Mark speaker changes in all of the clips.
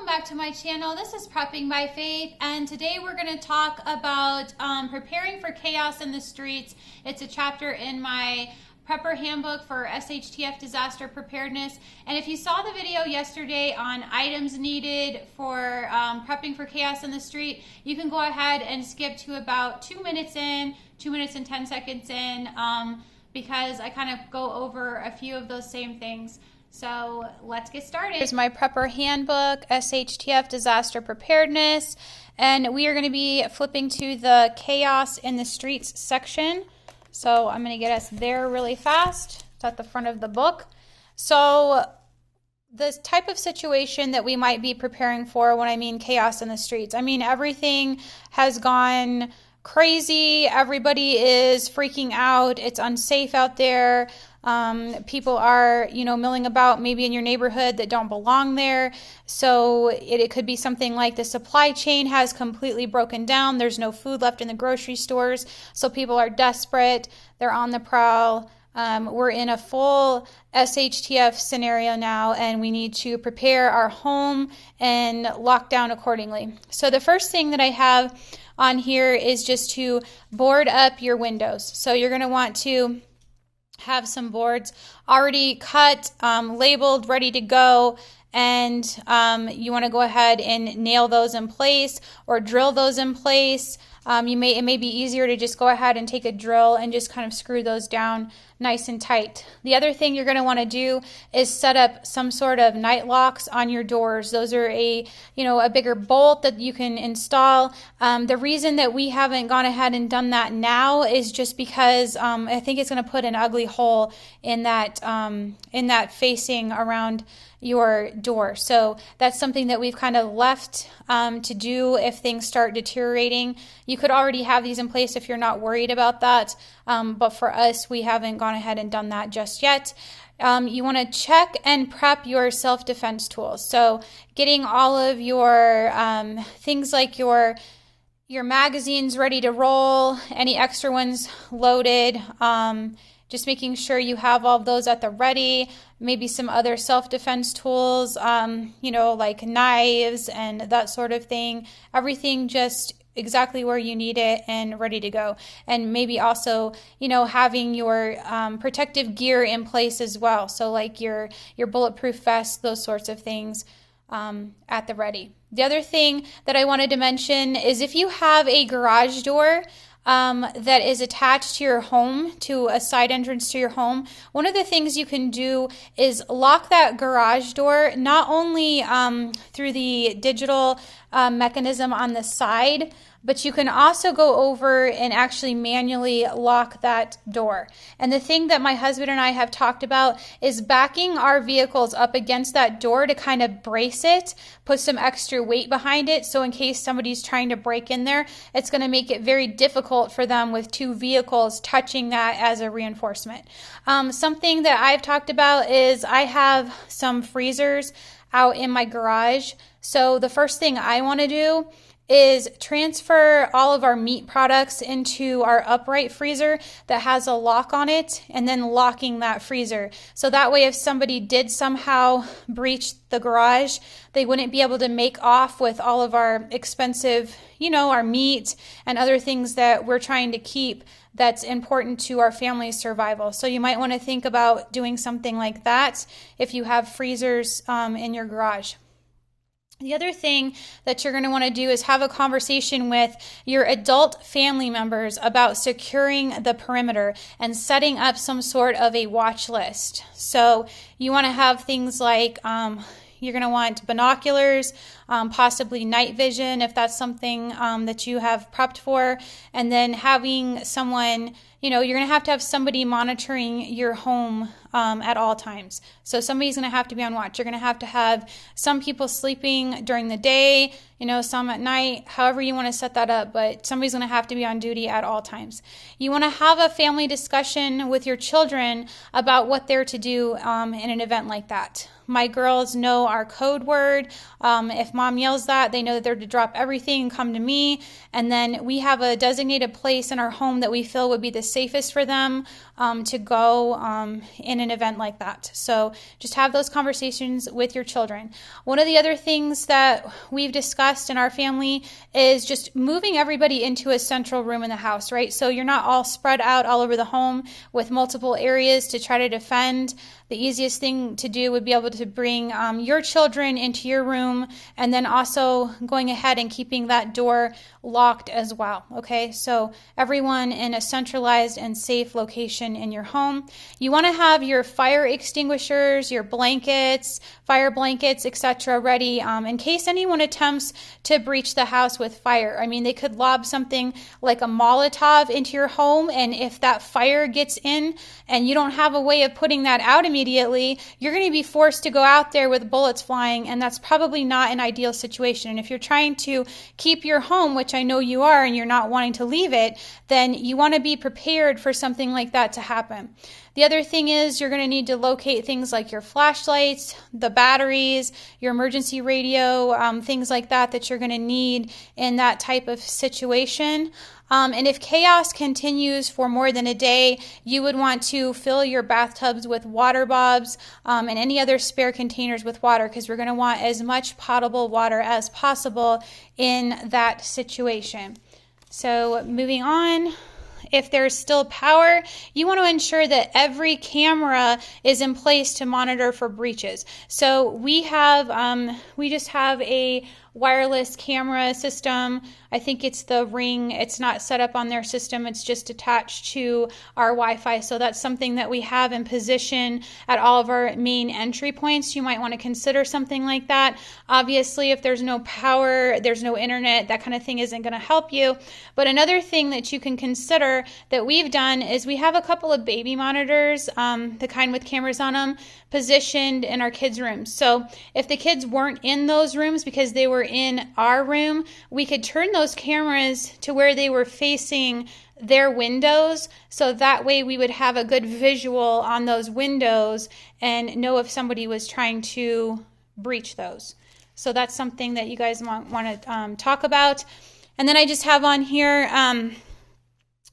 Speaker 1: back to my channel. This is Prepping by Faith, and today we're going to talk about preparing for chaos in the streets. It's a chapter in my Prepper Handbook for SHTF Disaster Preparedness. And if you saw the video yesterday on items needed for prepping for chaos in the street, you can go ahead and skip to about 2 minutes in, 2 minutes and 10 seconds in, because I kind of go over a few of those same things. So let's get started. Here's my Prepper Handbook, SHTF Disaster Preparedness, and we are going to be flipping to the Chaos in the Streets section. So I'm going to get us there really fast. It's at the front of the book. So the type of situation that we might be preparing for when I mean chaos in the streets, I mean everything has gone crazy. Everybody is freaking out. It's unsafe out there. People are, milling about maybe in your neighborhood that don't belong there. So it could be something like the supply chain has completely broken down. There's no food left in the grocery stores. So people are desperate. They're on the prowl. We're in a full SHTF scenario now, and we need to prepare our home and lock down accordingly. So the first thing that I have on here is just to board up your windows. So you're going to want to have some boards already cut, labeled, ready to go, and you want to go ahead and nail those in place or drill those in place. It may be easier to just go ahead and take a drill and just kind of screw those down nice and tight. The other thing you're going to want to do is set up some sort of night locks on your doors. Those are a bigger bolt that you can install. The reason that we haven't gone ahead and done that now is just because I think it's going to put an ugly hole in that facing around your door. So that's something that we've kind of left to do if things start deteriorating. You could already have these in place if you're not worried about that, but for us, we haven't gone ahead and done that just yet. You want to check and prep your self-defense tools. So getting all of your things like your magazines ready to roll, any extra ones loaded, just making sure you have all of those at the ready, maybe some other self-defense tools, like knives and that sort of thing. Everything just exactly where you need it and ready to go. And maybe also, having your protective gear in place as well. So like your bulletproof vest, those sorts of things at the ready. The other thing that I wanted to mention is if you have a garage door that is attached to your home, to a side entrance to your home, one of the things you can do is lock that garage door not only through the digital mechanism on the side, but you can also go over and actually manually lock that door. And the thing that my husband and I have talked about is backing our vehicles up against that door to kind of brace it, put some extra weight behind it. So in case somebody's trying to break in there, it's going to make it very difficult for them with two vehicles touching that as a reinforcement. Something that I've talked about is I have some freezers out in my garage. So the first thing I want to do is transfer all of our meat products into our upright freezer that has a lock on it, and then locking that freezer. So that way if somebody did somehow breach the garage, they wouldn't be able to make off with all of our expensive, our meat and other things that we're trying to keep that's important to our family's survival. So you might want to think about doing something like that if you have freezers in your garage. The other thing that you're going to want to do is have a conversation with your adult family members about securing the perimeter and setting up some sort of a watch list. So you want to have things like you're going to want binoculars, possibly night vision if that's something that you have prepped for, and then having someone, you're going to have somebody monitoring your home at all times. So somebody's going to have to be on watch. You're going to have some people sleeping during the day, some at night, however you want to set that up, but somebody's going to have to be on duty at all times. You want to have a family discussion with your children about what they're to do in an event like that. My girls know our code word. If mom yells that, they know that they're to drop everything and come to me. And then we have a designated place in our home that we feel would be the is safest for them to go in an event like that. So just have those conversations with your children. One of the other things that we've discussed in our family is just moving everybody into a central room in the house, right? So you're not all spread out all over the home with multiple areas to try to defend. The easiest thing to do would be able to bring your children into your room, and then also going ahead and keeping that door locked as well, okay? So everyone in a centralized and safe location in your home. You want to have your fire extinguishers, your blankets, fire blankets, etc. ready in case anyone attempts to breach the house with fire. I mean, they could lob something like a Molotov into your home, and if that fire gets in and you don't have a way of putting that out immediately, you're going to be forced to go out there with bullets flying, and that's probably not an ideal situation. And if you're trying to keep your home, which I know you are, and you're not wanting to leave it, then you want to be prepared for something like that to happen. The other thing is you're going to need to locate things like your flashlights, the batteries, your emergency radio, things like that you're going to need in that type of situation. And if chaos continues for more than a day, you would want to fill your bathtubs with water bobs and any other spare containers with water, because we're going to want as much potable water as possible in that situation. So moving on. If there's still power, you want to ensure that every camera is in place to monitor for breaches. So we just have a wireless camera system. I think it's the Ring. It's not set up on their system. It's just attached to our Wi-Fi. So that's something that we have in position at all of our main entry points. You might want to consider something like that. Obviously, if there's no power, there's no internet, that kind of thing isn't going to help you. But another thing that you can consider that we've done is we have a couple of baby monitors, the kind with cameras on them, positioned in our kids' rooms. So if the kids weren't in those rooms because they were in our room, we could turn those cameras to where they were facing their windows, so that way we would have a good visual on those windows and know if somebody was trying to breach those. So that's something that you guys want to talk about. And then I just have on here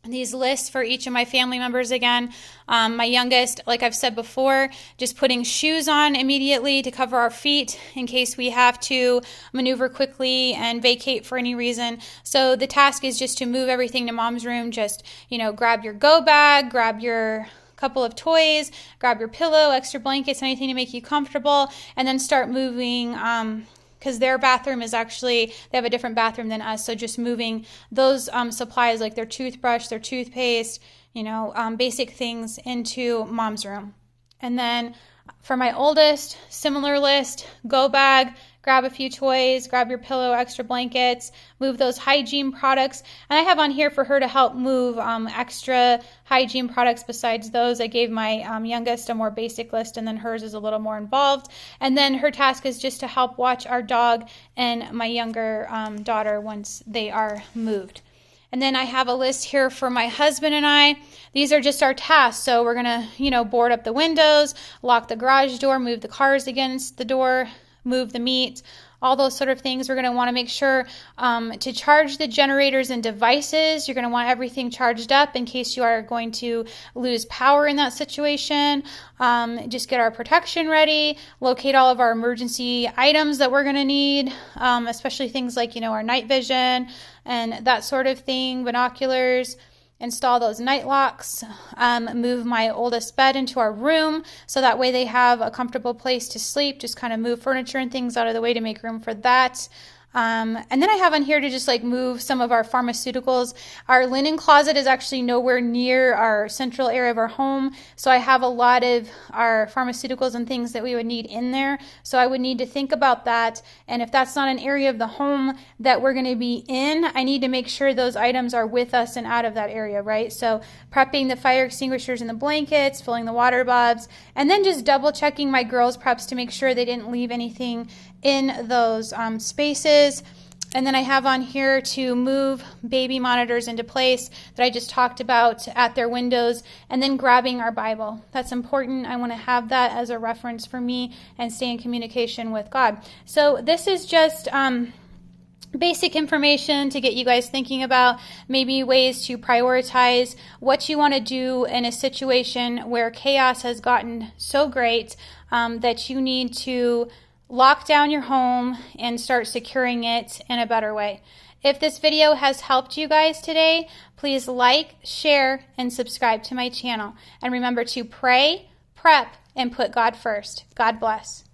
Speaker 1: these lists for each of my family members again. My youngest, like I've said before, just putting shoes on immediately to cover our feet in case we have to maneuver quickly and vacate for any reason. So the task is just to move everything to mom's room. Just, grab your go bag, grab your couple of toys, grab your pillow, extra blankets, anything to make you comfortable, and then start moving because their bathroom is actually, they have a different bathroom than us. So just moving those supplies like their toothbrush, their toothpaste, basic things into mom's room. And then for my oldest, similar list, go bag, grab a few toys, grab your pillow, extra blankets, move those hygiene products. And I have on here for her to help move extra hygiene products besides those. I gave my youngest a more basic list, and then hers is a little more involved. And then her task is just to help watch our dog and my younger daughter once they are moved. And then I have a list here for my husband and I. These are just our tasks. So we're going to, board up the windows, lock the garage door, move the cars against the door, move the meat, all those sort of things. We're going to want to make sure to charge the generators and devices. You're going to want everything charged up in case you are going to lose power in that situation. Just get our protection ready, locate all of our emergency items that we're going to need, especially things like, our night vision and that sort of thing, binoculars. Install those night locks, move my oldest bed into our room so that way they have a comfortable place to sleep, just kind of move furniture and things out of the way to make room for that. And then I have on here to just move some of our pharmaceuticals. Our linen closet is actually nowhere near our central area of our home. So I have a lot of our pharmaceuticals and things that we would need in there. So I would need to think about that. And if that's not an area of the home that we're going to be in, I need to make sure those items are with us and out of that area, right? So prepping the fire extinguishers and the blankets, filling the water bobs, and then just double checking my girls' preps to make sure they didn't leave anything in those spaces. And then I have on here to move baby monitors into place that I just talked about at their windows, and then grabbing our Bible. That's important. I want to have that as a reference for me and stay in communication with God. So this is just basic information to get you guys thinking about maybe ways to prioritize what you want to do in a situation where chaos has gotten so great that you need to lock down your home and start securing it in a better way. If this video has helped you guys today, please like, share, and subscribe to my channel. And remember to pray, prep, and put God first. God bless.